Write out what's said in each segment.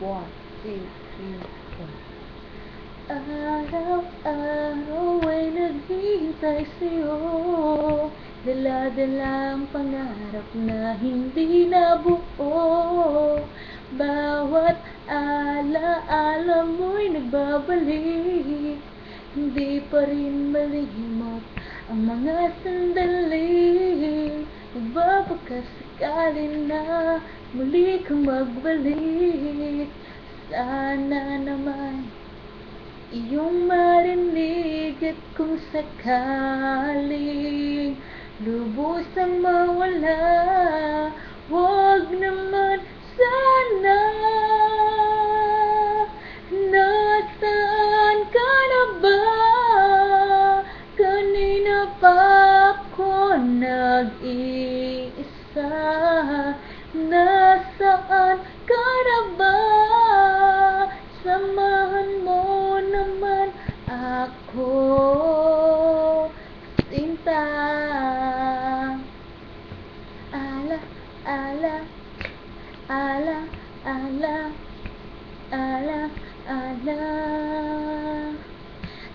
1, 2, 3, 4. Araw-araw ay naghihintay sa'yo, dala-dala ang pangarap na hindi nabuo. Bawat ala-ala mo'y nagbabalik, hindi pa rin malimot ang mga sandali. Nagbabaka sakali na muli kang magbalik. Sana naman iyong marinig, at kung sakaling lubusang mawala, huwag naman sana. Nasaan ka na ba? Kanina pa ako nag-iisa. Nasaan ka na ba? Samahan mo naman ako, sinta. Ala, ala, ala, ala, ala, ala.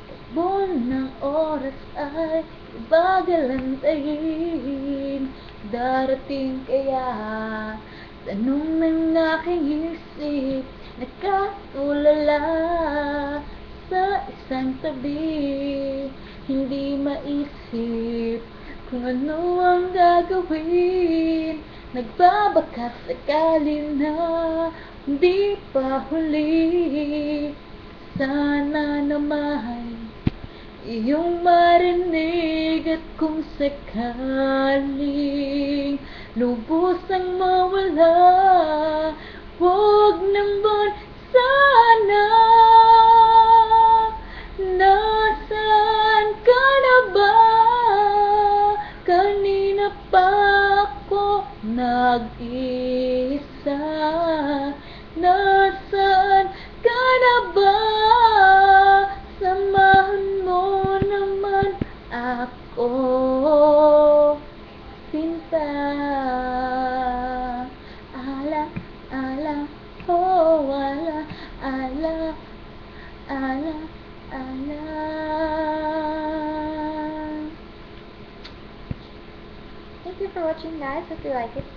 Takbo ng oras ay bagal antayin. Darating kaya? Tanong ng aking isip, nakatulala sa isang tabi. Hindi maisip kung ano ang gagawin. Nagbabaka sakali na hindi pa huli. Sana naman iyong marinig, at kung sakaling lubusang mawala, huwag naman sana. Nasaan ka na ba? Kanina pa ako nag-isa. Nasaan ka na ba? Samahan mo naman ako, sinta. Ala, ala, oh, ala, ala, ala, ala. Thank you for watching, guys. Hope you like it.